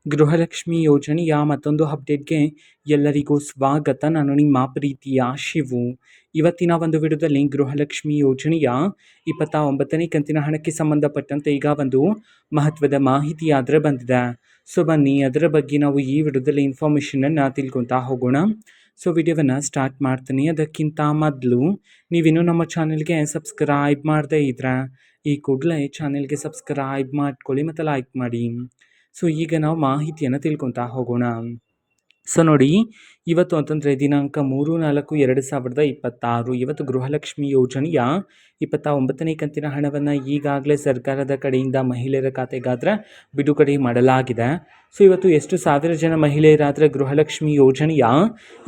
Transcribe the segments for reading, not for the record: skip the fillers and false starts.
ಗೃಹಲಕ್ಷ್ಮಿ ಯೋಜನೆಯ ಮತ್ತೊಂದು ಅಪ್ಡೇಟ್ಗೆ ಎಲ್ಲರಿಗೂ ಸ್ವಾಗತ. ನಾನು ನಿಮ್ಮ ಪ್ರೀತಿಯ ಶಿವು. ಇವತ್ತಿನ ಒಂದು ವಿಡಿಯೋದಲ್ಲಿ ಗೃಹಲಕ್ಷ್ಮಿ ಯೋಜನೆಯ 29ನೇ ಕಂತಿನ ಹಣಕ್ಕೆ ಸಂಬಂಧಪಟ್ಟಂತೆ ಈಗ ಒಂದು ಮಹತ್ವದ ಮಾಹಿತಿ ಆದರೆ ಬಂದಿದೆ. ಸೊ ಬನ್ನಿ ಅದರ ಬಗ್ಗೆ ನಾವು ಈ ವಿಡಿಯೋದಲ್ಲಿ ಇನ್ಫಾರ್ಮೇಷನನ್ನು ತಿಳ್ಕೊತಾ ಹೋಗೋಣ. ಸೊ ವಿಡಿಯೋವನ್ನು ಸ್ಟಾರ್ಟ್ ಮಾಡ್ತೀನಿ. ಅದಕ್ಕಿಂತ ಮೊದಲು ನೀವಿನ್ನೂ ನಮ್ಮ ಚಾನೆಲ್ಗೆ ಸಬ್ಸ್ಕ್ರೈಬ್ ಮಾಡದೇ ಇದ್ರೆ ಈ ಕೂಡಲೇ ಚಾನೆಲ್ಗೆ ಸಬ್ಸ್ಕ್ರೈಬ್ ಮಾಡ್ಕೊಳ್ಳಿ ಮತ್ತು ಲೈಕ್ ಮಾಡಿ. ಸೊ ಈಗ ನಾವು ಮಾಹಿತಿಯನ್ನು ತಿಳ್ಕೊತಾ ಹೋಗೋಣ. ಸೊ ನೋಡಿ, ಇವತ್ತು ಅಂತಂದರೆ ದಿನಾಂಕ 3/4/2026 ಇವತ್ತು ಗೃಹಲಕ್ಷ್ಮಿ ಯೋಜನೆಯ 29ನೇ ಕಂತಿನ ಹಣವನ್ನು ಈಗಾಗಲೇ ಸರ್ಕಾರದ ಕಡೆಯಿಂದ ಮಹಿಳೆಯರ ಖಾತೆಗಾದರೆ ಬಿಡುಗಡೆ ಮಾಡಲಾಗಿದೆ. ಸೊ ಇವತ್ತು ಎಷ್ಟು ಸಾವಿರ ಜನ ಮಹಿಳೆಯರಾದರೆ ಗೃಹಲಕ್ಷ್ಮಿ ಯೋಜನೆಯ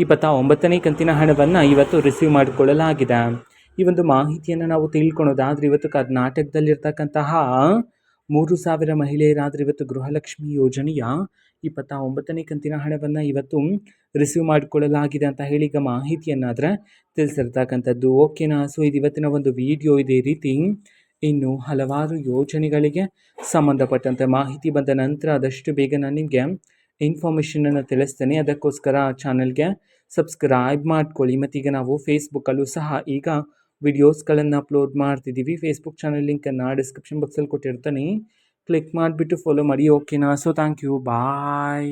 29ನೇ ಕಂತಿನ ಹಣವನ್ನು ಇವತ್ತು ರಿಸೀವ್ ಮಾಡಿಕೊಳ್ಳಲಾಗಿದೆ. ಈ ಒಂದು ಮಾಹಿತಿಯನ್ನು ನಾವು ತಿಳ್ಕೊಳೋದಾದರೆ ಇವತ್ತು ಕರ್ನಾಟಕದಲ್ಲಿರ್ತಕ್ಕಂತಹ 3,000 ಮಹಿಳೆಯರಾದರೆ ಇವತ್ತು ಗೃಹಲಕ್ಷ್ಮಿ ಯೋಜನೆಯ 29ನೇ ಕಂತಿನ ಹಣವನ್ನು ಇವತ್ತು ರಿಸೀವ್ ಮಾಡಿಕೊಳ್ಳಲಾಗಿದೆ ಅಂತ ಹೇಳಿ ಈಗ ಮಾಹಿತಿಯನ್ನಾದರೆ ತಿಳಿಸಿರ್ತಕ್ಕಂಥದ್ದು. ಓಕೆನಾ? ಸೊ ಇದು ಇವತ್ತಿನ ಒಂದು ವಿಡಿಯೋ. ಇದೇ ರೀತಿ ಇನ್ನು ಹಲವಾರು ಯೋಜನೆಗಳಿಗೆ ಸಂಬಂಧಪಟ್ಟಂತೆ ಮಾಹಿತಿ ಬಂದ ನಂತರ ಆದಷ್ಟು ಬೇಗ ನಾನು ನಿಮಗೆ ಇನ್ಫಾರ್ಮೇಷನನ್ನು ತಿಳಿಸ್ತೇನೆ. ಅದಕ್ಕೋಸ್ಕರ ಚಾನಲ್ಗೆ ಸಬ್ಸ್ಕ್ರೈಬ್ ಮಾಡ್ಕೊಳ್ಳಿ. ಮತ್ತೀಗ ನಾವು ಫೇಸ್ಬುಕ್ಕಲ್ಲೂ ಸಹ ಈಗ ವಿಡಿಯೋಸ್ಗಳನ್ನು ಅಪ್ಲೋಡ್ ಮಾಡ್ತಿದ್ದೀವಿ. ಫೇಸ್ಬುಕ್ ಚಾನಲ್ ಲಿಂಕನ್ನು ಡಿಸ್ಕ್ರಿಪ್ಷನ್ ಬಾಕ್ಸಲ್ಲಿ ಕೊಟ್ಟಿರ್ತಾನೆ, ಕ್ಲಿಕ್ ಮಾಡಿಬಿಟ್ಟು ಫಾಲೋ ಮಾಡಿ. ಓಕೆನಾ? So thank you, bye.